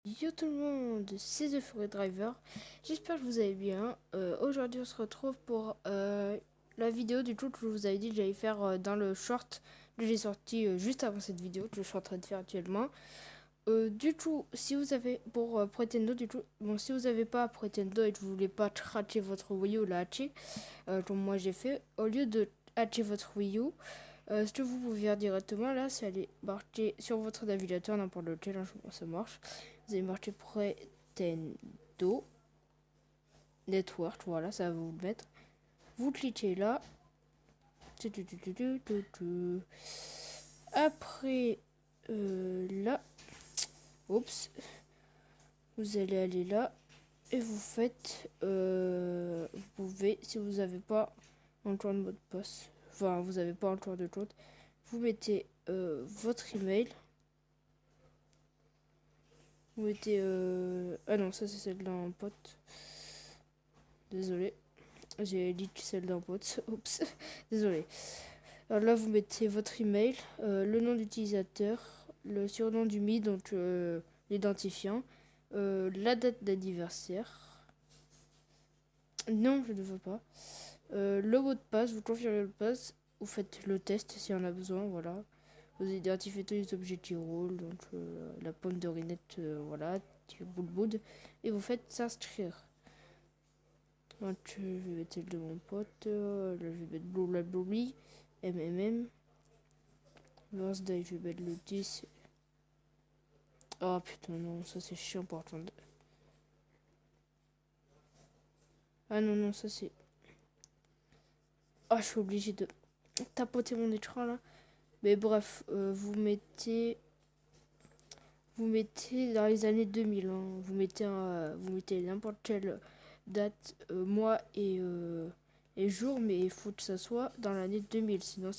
Yo tout le monde, c'est The Forêt Driver. J'espère que vous allez bien. Aujourd'hui, on se retrouve pour la vidéo du tout que je vous avais dit que j'allais faire dans le short que j'ai sorti juste avant cette vidéo que je suis en train de faire actuellement. Du coup, si vous avez pour Pretendo, du coup, bon, si vous avez pas Pretendo et que vous voulez pas hatcher votre Wii U, la hatcher, comme moi j'ai fait, au lieu de hatcher votre Wii U, ce que vous pouvez faire directement là, c'est aller marquer sur votre navigateur, n'importe lequel, hein, ça marche. Vous allez marquer Pretendo Network, voilà, ça va vous le mettre. Vous cliquez là. Après, là, oups, vous allez aller là et vous faites, vous pouvez, si vous n'avez pas encore de mot de passe, enfin, vous n'avez pas encore de compte, vous mettez votre email. Vous mettez, ah non, ça c'est celle d'un pote. Désolé. J'ai dit celle d'un pote. Oups. Désolé. Alors là, vous mettez votre email, le nom d'utilisateur, le surnom du Mi, donc l'identifiant, la date d'anniversaire. Non, je ne veux pas. Le mot de passe, vous confirmez le mot de passe. Vous faites le test s'il y en a besoin, voilà. Vous identifiez tous les objets qui roulent, donc la pomme de rinette, voilà, boule boule. Et vous faites s'inscrire. Donc, je vais mettre celle de mon pote. Là, je vais mettre Blablabli. MMM. Birthday, je vais mettre le 10. Oh putain, non, ça c'est chiant pour attendre. Ah non, non, ça c'est. Ah, je suis obligé de tapoter mon écran là. Mais bref, vous mettez dans les années 2000. Hein. Vous mettez n'importe quelle date, mois et jour, mais il faut que ça soit dans l'année 2000. Sinon,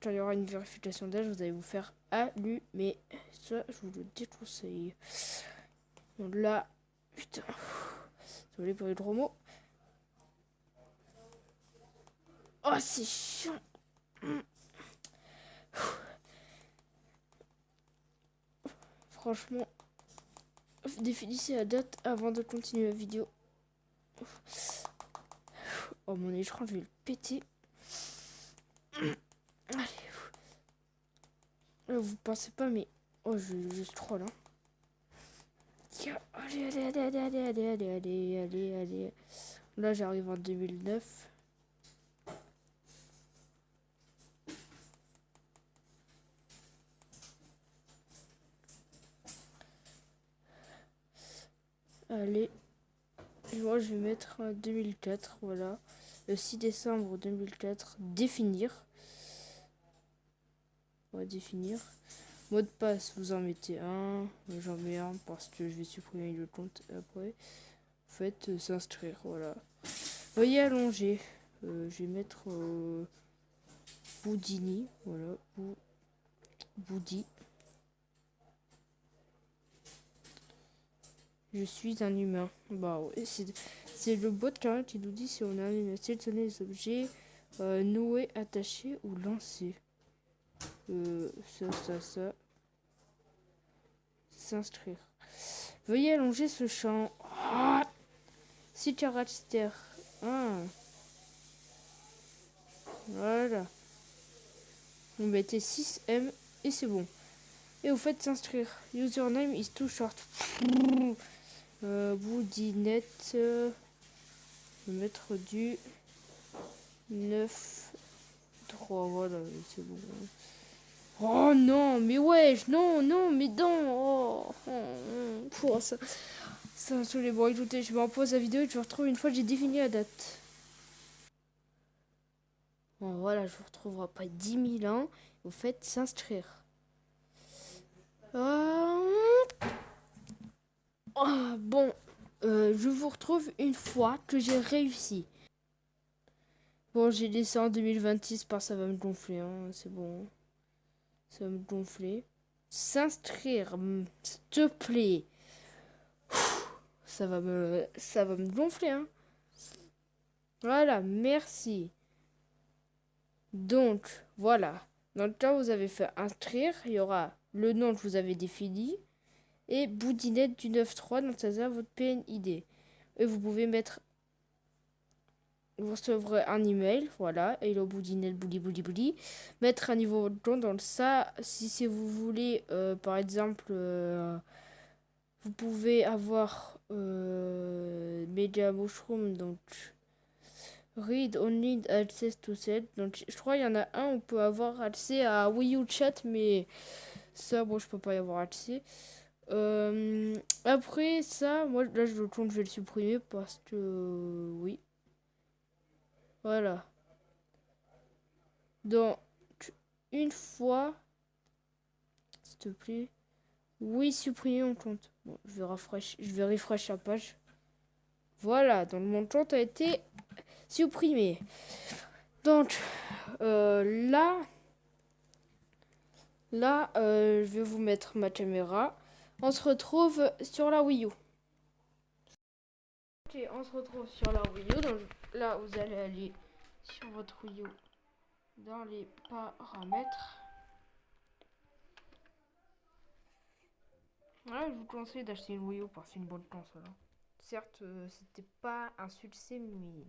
quand il y aura une vérification d'âge, vous allez vous faire allumer. Ça, je vous le déconseille. Donc là, putain, désolé pour les gros mots. Oh, c'est chiant. Franchement, définissez la date avant de continuer la vidéo. Oh, mon écran, je vais le péter. Allez. Là, vous pensez pas, mais... Oh, je scroll, hein. Allez, allez, allez, allez, allez, allez, allez, allez, allez, allez. Là, j'arrive en 2009. Allez. Moi, je vais mettre 2004, voilà. Le 6 décembre 2004, définir. On va définir. Mot de passe, vous en mettez un. J'en mets un parce que je vais supprimer le compte après. Faites s'inscrire, voilà. Veuillez allonger. Je vais mettre Boudini, voilà. Boudi. Je suis un humain. Bah ouais, c'est le bot quand même qui nous dit si on a sélectionné les objets noués, attachés ou lancés. Ça. S'inscrire. Veuillez allonger ce champ. Ah, si caractère. Ah, voilà. Vous mettez 6M et c'est bon. Et vous faites s'inscrire. Username is too short. Boudinette. Je vais mettre du 9-3. Voilà, c'est bon. Oh non, mais wesh, non, non, mais non. Ça me les bon, écoutez, je me repose la vidéo et je vous retrouve une fois que j'ai défini la date. Bon, voilà, je vous retrouverai après 10 000 ans. Vous faites s'inscrire. Bon, je vous retrouve une fois que j'ai réussi. Bon, j'ai laissé en 2026 parce que ça va me gonfler, hein, c'est bon. Ça va me gonfler. S'inscrire, s'il te plaît. Ça va me gonfler, hein. Voilà, merci. Donc, voilà. Dans le cas où vous avez fait inscrire, il y aura le nom que vous avez défini et Boudinette du 9.3 dans votre PNID. Et vous pouvez mettre, vous recevrez un email, voilà, et le Boudinette bouli, mettre un niveau votre compte dans ça. Si vous voulez, par exemple, vous pouvez avoir Media Mushroom, donc Read only access to set. Donc je crois qu'il y en a un où on peut avoir accès à Wii U Chat, mais ça, bon, je peux pas y avoir accès. Après ça, moi là je compte, je vais le supprimer parce que oui. Voilà. Donc une fois, s'il te plaît. Oui, supprimer mon compte. Bon, je vais refresh la page. Voilà, donc mon compte a été supprimé. Donc là, je vais vous mettre ma caméra. On se retrouve sur la Wii U. Ok, on se retrouve sur la Wii U. Donc là, vous allez aller sur votre Wii U dans les paramètres. Voilà, je vous conseille d'acheter une Wii U parce que c'est une bonne console. Certes, c'était pas un succès, mais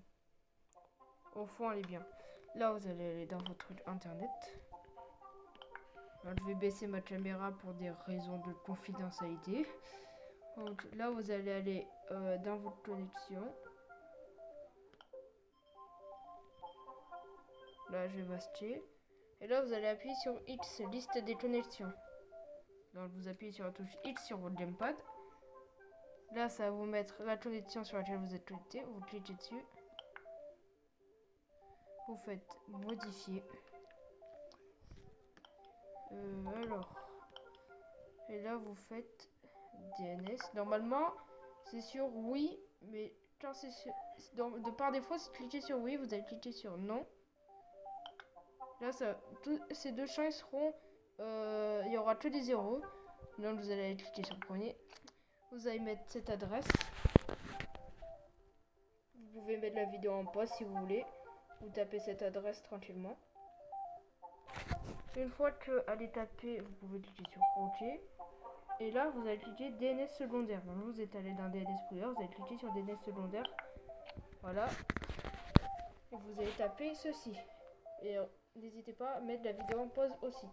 au fond, elle est bien. Là, vous allez aller dans votre internet. Alors, je vais baisser ma caméra pour des raisons de confidentialité. Donc là, vous allez aller dans votre connexion. Là, je vais masquer. Et là, vous allez appuyer sur X, liste des connexions. Donc, vous appuyez sur la touche X sur votre gamepad. Là, ça va vous mettre la connexion sur laquelle vous êtes connecté. Vous cliquez dessus. Vous faites modifier. Alors. Et là, vous faites DNS. Normalement, c'est sur oui, mais quand c'est sur... de par défaut, si vous cliquez sur oui, vous allez cliquer sur non. Là, ces deux champs ils seront... il y aura que des zéros. Donc, vous allez cliquer sur le premier. Vous allez mettre cette adresse. Vous pouvez mettre la vidéo en pause si vous voulez. Vous tapez cette adresse tranquillement. Une fois qu'elle est tapée, vous pouvez cliquer sur OK. Et là, vous allez cliquer DNS secondaire. Donc, vous êtes allé dans DNS primaire, vous allez cliquer sur DNS secondaire. Voilà. Et vous allez taper ceci. Et n'hésitez pas à mettre la vidéo en pause aussi.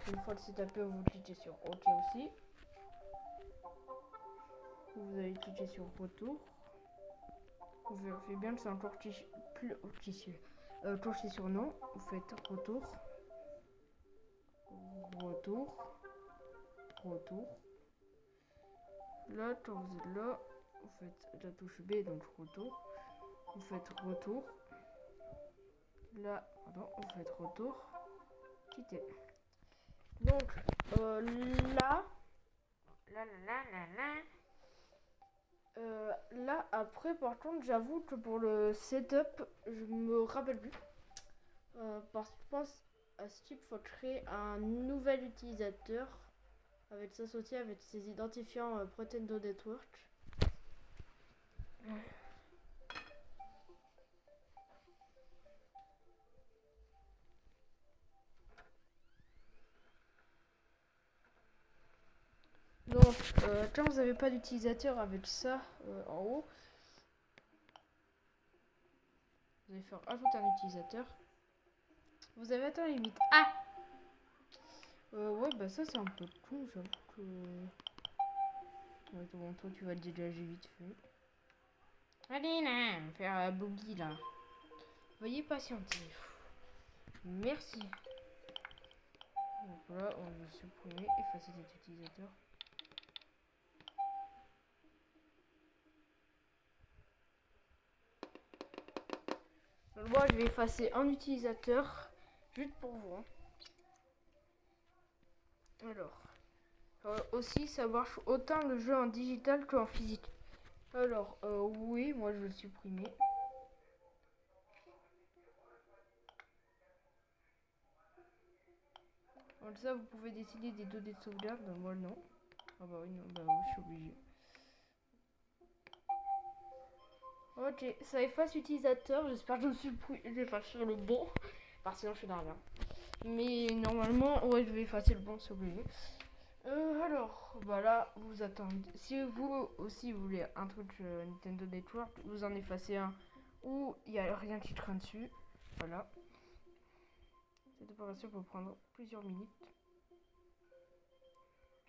Une fois que c'est tapé, vous cliquez sur OK aussi. Vous allez cliquer sur retour. Vous vérifiez bien que c'est encore cliquez sur non. Vous faites retour. Retour. Là, quand vous êtes là, vous faites la touche B, donc retour. Vous faites retour. Là, pardon, vous faites retour. Quitter. Donc, là, après, par contre, j'avoue que pour le setup, je me rappelle plus. Parce que je pense à ce qu'il faut créer un nouvel utilisateur avec s'associer avec ses identifiants Pretendo Network. Donc, quand vous n'avez pas d'utilisateur avec ça en haut, vous allez faire ajouter un utilisateur. Vous avez atteint la limite. Ah ouais, bah ça c'est un peu con, j'avoue que... Ouais, bon, toi tu vas le dégager vite fait. Allez là, faire un boogie là. Veuillez patienter. Merci. Donc voilà, on va supprimer, effacer cet utilisateur. Donc moi je vais effacer un utilisateur juste pour vous. Hein. Alors, aussi ça marche autant le jeu en digital qu'en physique. Alors, oui, moi je vais le supprimer. Donc ça, vous pouvez décider des données de sauvegarde. Ben, moi non. Ah bah oui, non, bah oui, je suis obligé. Ok, ça efface utilisateur. J'espère que je suis pas sur le bon. Parce que sinon, je suis dans rien. Mais normalement, ouais, je vais effacer le bon, c'est obligé. Alors, bah là, vous attendez. Si vous aussi vous voulez un truc Nintendo Network, vous en effacez un où il n'y a rien qui traîne dessus. Voilà. Cette opération peut prendre plusieurs minutes.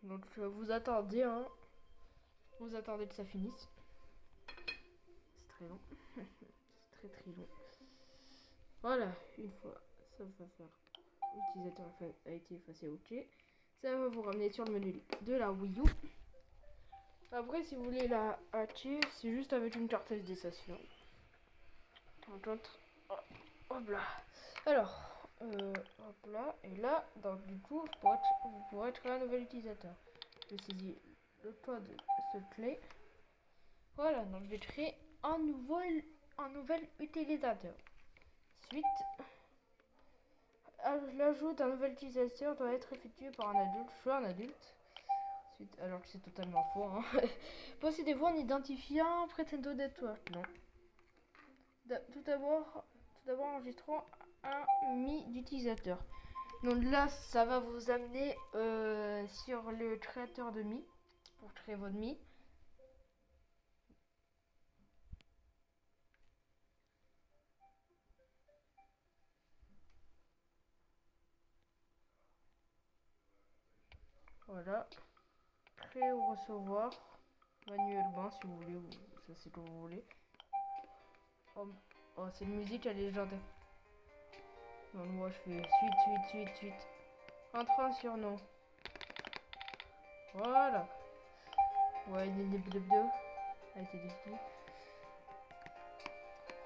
Donc vous attendez, hein. Vous attendez que ça finisse. C'est très long. C'est très long. Voilà, une fois ça va faire. L'utilisateur a été effacé, ok. Ça va vous ramener sur le menu de la Wii U. Après, si vous voulez la hacker, c'est juste avec une carte SD, ça suffit. Hop là. Alors, hop là. Et là, donc du coup, vous pourrez créer un nouvel utilisateur. Je saisis le code clé. Voilà, donc je vais créer un nouvel utilisateur. Ensuite, l'ajout d'un nouvel utilisateur doit être effectué par un adulte. Je suis un adulte. Ensuite, alors que c'est totalement faux. Hein. Possédez-vous un identifiant Pretendo Network? Non. Tout d'abord, enregistrons un Mi d'utilisateur. Donc là, ça va vous amener sur le créateur de Mi pour créer votre Mi. Voilà. Créer ou recevoir manuellement si vous voulez. Ça c'est comme vous voulez. Oh, c'est une musique, elle est légendaire. Donc moi je fais suite. Entre un surnom. Voilà. Ouais, bleu a été défini.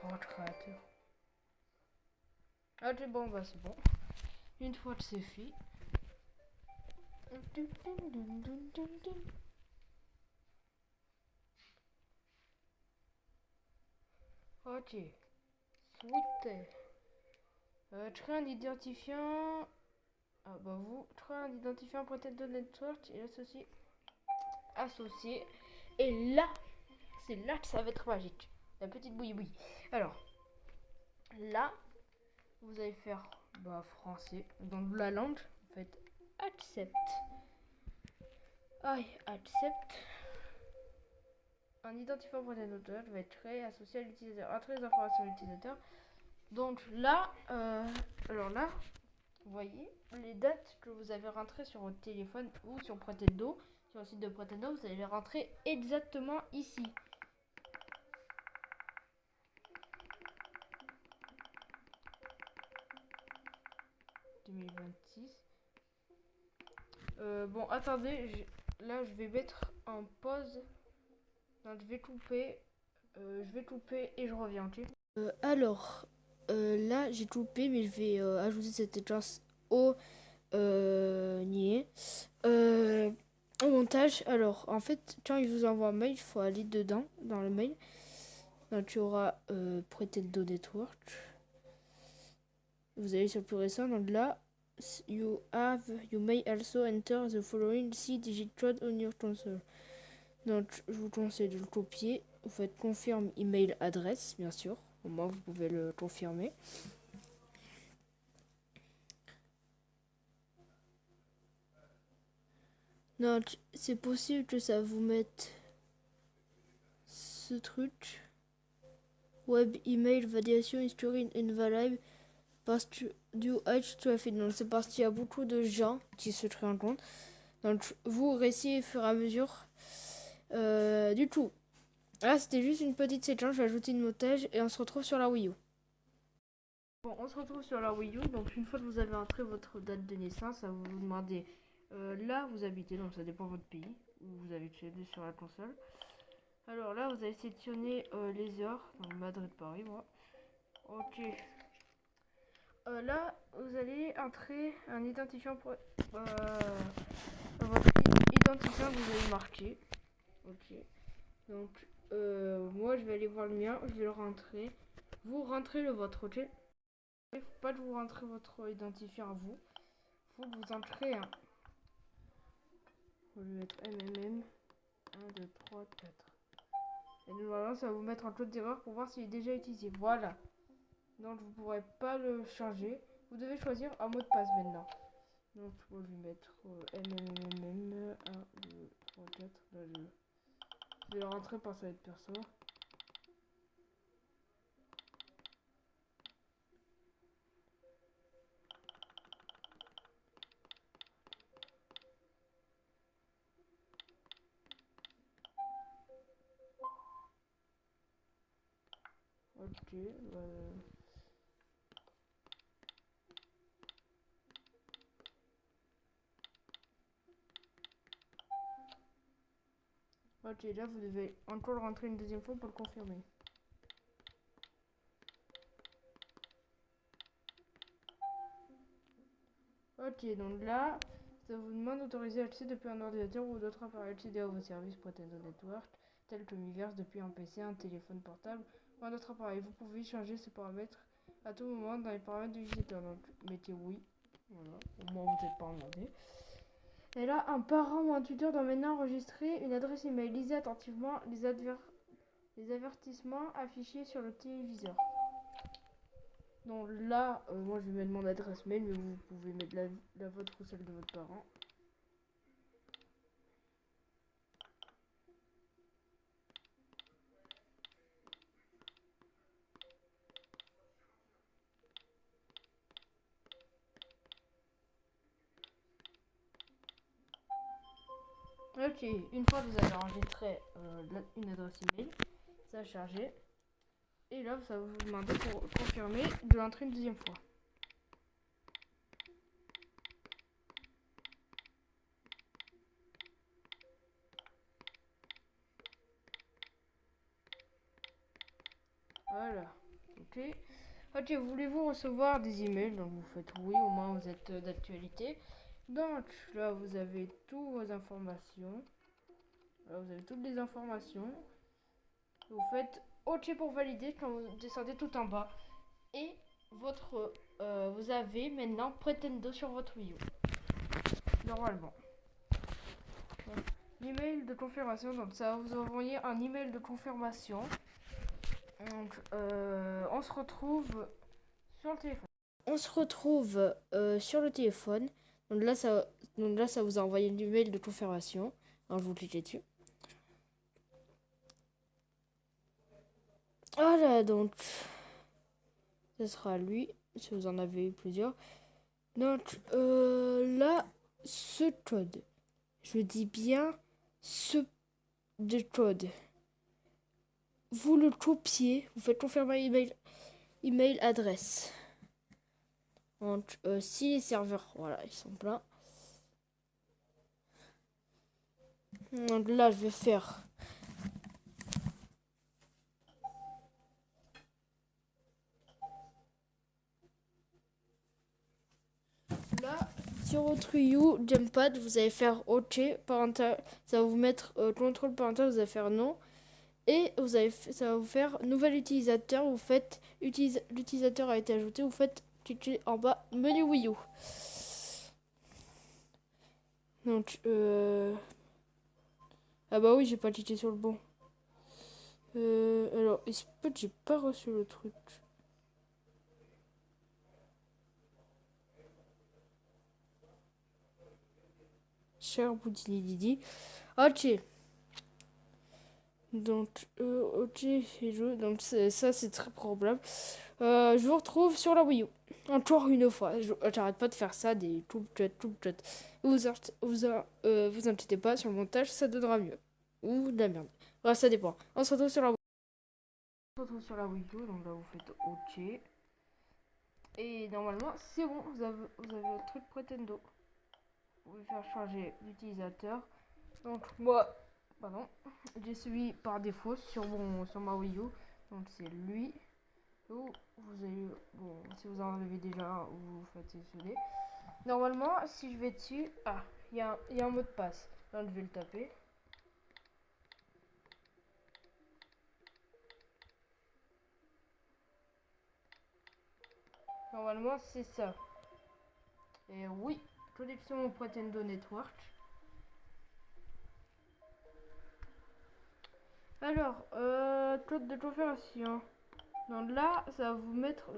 Oh, le créateur. Ah, c'est bon, bah c'est bon. Une fois que c'est fait. Ok. Sweet. Créer un identifiant. Ah bah vous, créer un identifiant peut-être de network et associé. Et là, c'est là que ça va être magique. La petite bouillie. Alors, là, vous allez faire français. Dans la langue, vous faites accept. Accept. Un identifiant pour un auteur va être créé associé à l'utilisateur. Entre les informations de l'utilisateur. Donc là, alors là, vous voyez les dates que vous avez rentrées sur votre téléphone ou sur Pretendo, sur le site de Pretendo, vous allez les rentrer exactement ici. « 2026. Bon, attendez, là je vais mettre en pause. Donc, je vais couper et je reviens. Okay. Alors, là j'ai coupé, mais je vais ajouter cette séquence au nier. Au montage, alors en fait, quand il vous envoie un mail, il faut aller dedans, dans le mail. Donc il y aura Pretendo Network. Vous allez sur le plus récent, donc là, you may also enter the following 6-digit code on your console. Donc je vous conseille de le copier. Vous faites confirme email adresse, bien sûr. Au moins vous pouvez le confirmer. Donc c'est possible que ça vous mette ce truc. Web email validation history invalid parce que du edge traffic. Donc c'est parce qu'il y a beaucoup de gens qui se créent un compte. Donc vous réussissez au fur et à mesure. Du coup, là c'était juste une petite séquence. Je vais ajouter une montage et on se retrouve sur la Wii U. Bon, on se retrouve sur la Wii U. Donc une fois que vous avez entré votre date de naissance, ça va vous demander là où vous habitez. Donc ça dépend de votre pays où vous avez accédé sur la console. Alors là, vous allez sélectionner les heures. Donc Madrid, Paris, moi. Ok. Là, vous allez entrer un identifiant pour votre identifiant que vous avez marqué. Ok. Donc, moi, je vais aller voir le mien. Je vais le rentrer. Vous rentrez le vôtre, ok. Il ne faut pas que vous rentrez votre identifiant à vous. Il faut que vous entrez un. Vous lui mettre MMM 1, 2, 3, 4. Et normalement, ça va vous mettre un code d'erreur pour voir s'il est déjà utilisé. Voilà. Donc, vous ne pourrez pas le changer. Vous devez choisir un mot de passe maintenant. Donc moi je vais mettre MMMM 1, 2, 3, 4, là je vais le rentrer par ça va être perso. Ok, ok, là vous devez encore le rentrer une deuxième fois pour le confirmer. Ok, donc là, ça vous demande d'autoriser accès depuis un ordinateur ou d'autres appareils accéder à vos services Pretendo Network, tels que Miiverse depuis un PC, un téléphone portable ou un autre appareil. Vous pouvez changer ces paramètres à tout moment dans les paramètres du visiteur. Donc mettez oui, voilà, au moins vous n'êtes pas emmerdé. Et là, un parent ou un tuteur doit maintenant enregistrer une adresse email. Lisez attentivement les avertissements affichés sur le téléviseur. Donc là, moi je vais mettre mon adresse mail, mais vous pouvez mettre la vôtre ou celle de votre parent. Ok, une fois que vous avez enregistré une adresse email, ça a chargé. Et là, ça va vous demander pour confirmer de l'entrer une deuxième fois. Voilà. Ok. Ok, voulez-vous recevoir des emails? Donc vous faites oui, au moins vous êtes d'actualité. Donc là, vous avez toutes vos informations. Là, vous avez toutes les informations. Vous faites OK pour valider quand vous descendez tout en bas. Et vous avez maintenant Pretendo sur votre Wii U. Normalement. L'email de confirmation, donc ça va vous envoyer un email de confirmation. Donc on se retrouve sur le téléphone. On se retrouve sur le téléphone. Donc là, ça vous a envoyé l'email de confirmation. Alors vous cliquez dessus. Voilà, donc ce sera lui, si vous en avez eu plusieurs. Donc là, ce code, je dis bien ce de code. Vous le copiez, vous faites confirmer email adresse. Donc si les serveurs, voilà, ils sont pleins. Donc là, je vais faire là sur votre Wii U Gamepad, vous allez faire OK parental, ça va vous mettre contrôle parental, vous allez faire non. Et ça va vous faire nouvel utilisateur. Vous faites l'utilisateur a été ajouté. Vous faites cliquer en bas menu Wii U. Donc ah bah oui, j'ai pas cliqué sur le bon. Alors il se peut que j'ai pas reçu le truc. Cher Boudini Didi. Ok. Donc ok, hello. Donc ça c'est très probable. Je vous retrouve sur la Wii U. Encore une fois, j'arrête pas de faire ça, des tout chat. Vous inquiétez pas, sur le montage, ça donnera mieux. Ou de la merde. Bref, ça dépend. On se retrouve sur la Wii U. On se retrouve sur la Wii U, donc là vous faites OK. Et normalement, c'est bon, vous avez le truc Pretendo. Vous pouvez faire changer l'utilisateur. Donc moi, pardon, j'ai celui par défaut sur ma Wii U. Donc c'est lui. Ou vous avez, bon, si vous en avez déjà, vous faites sélectionner. Normalement, si je vais dessus, il y a un mot de passe. Donc je vais le taper. Normalement, c'est ça. Et oui, connexion au Pretendo Network. Alors, code de confirmation. Donc là, ça va vous mettre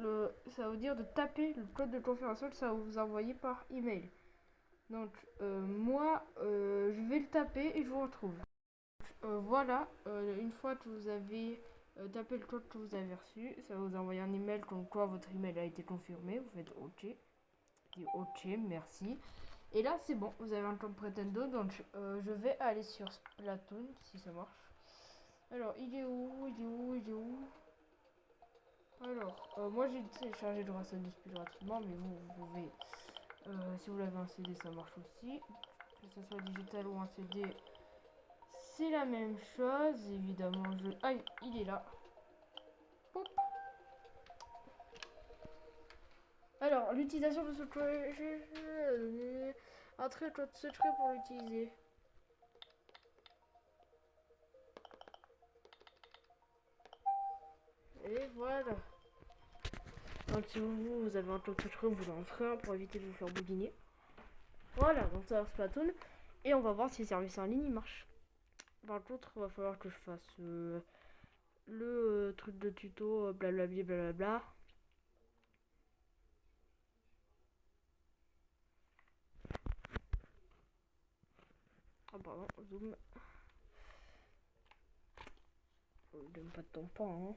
ça va vous dire de taper le code de confirmation que ça va vous envoyer par email. Donc moi, je vais le taper et je vous retrouve. Voilà, une fois que vous avez tapé le code que vous avez reçu, ça va vous envoyer un email comme quoi votre email a été confirmé. Vous faites OK. Dit OK, merci. Et là, c'est bon, vous avez un compte Pretendo. Donc je vais aller sur Splatoon si ça marche. Alors, il est où? Alors, moi j'ai téléchargé le Rhapsody plus gratuitement, mais vous pouvez, si vous l'avez un CD, ça marche aussi. Que ce soit digital ou un CD, c'est la même chose, évidemment. Ah, il est là. Pop. Alors, l'utilisation de ce code. Entrer code secret pour l'utiliser. Et voilà. Donc si vous avez un code secret, vous en ferez un pour éviter de vous faire boudiner. Voilà, donc ça va Splatoon. Et on va voir si le service en ligne il marche. Par contre, il va falloir que je fasse le truc de tuto, blablabla, blablabla. Ah pardon, zoom. Donne pas de temps pas, hein.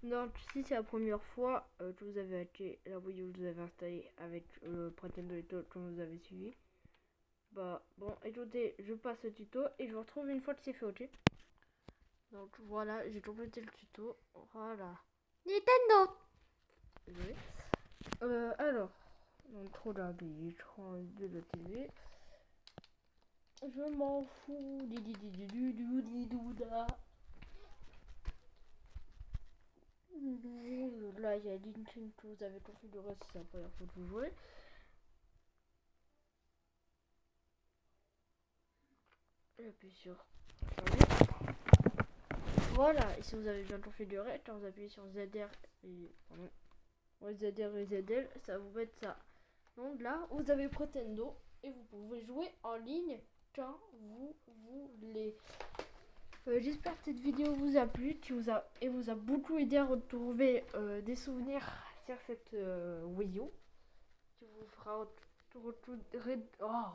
Donc si c'est la première fois que vous avez acheté la Wii U, que vous avez installé avec le Pretendo Eto que vous avez suivi, bah bon, écoutez, je passe le tuto et je vous retrouve une fois que c'est fait, ok. Donc voilà, j'ai complété le tuto, voilà. Nintendo. Désolé. Alors, donc trop d'habits, de la TV. Je m'en fous. Là, il y a LinkedIn que vous avez configuré si c'est la première fois que vous jouez. J'appuie sur changer. Voilà, et si vous avez bien configuré, quand vous appuyez sur ZR et pardon, ZR et ZL, ça vous met ça. Donc là, vous avez Pretendo et vous pouvez jouer en ligne quand vous voulez. J'espère que cette vidéo vous a plu et vous a beaucoup aidé à retrouver des souvenirs sur cette Wii U, qui vous fera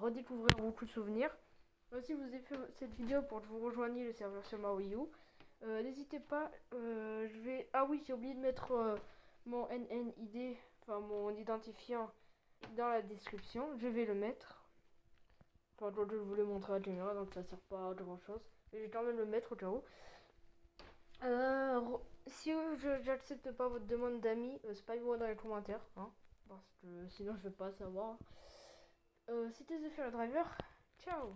redécouvrir beaucoup de souvenirs. Si vous avez fait cette vidéo pour que vous rejoigniez le serveur sur ma Wii U, n'hésitez pas. Ah oui, j'ai oublié de mettre mon NNID, enfin mon identifiant, dans la description. Je vais le mettre. Enfin, je vous le montrer à la caméra, donc ça sert pas à grand chose. Mais je vais quand même le mettre au cas où. Si j'accepte pas votre demande d'amis, spamez-moi dans les commentaires, hein, parce que sinon je vais pas savoir. C'était The Fire Driver. Ciao.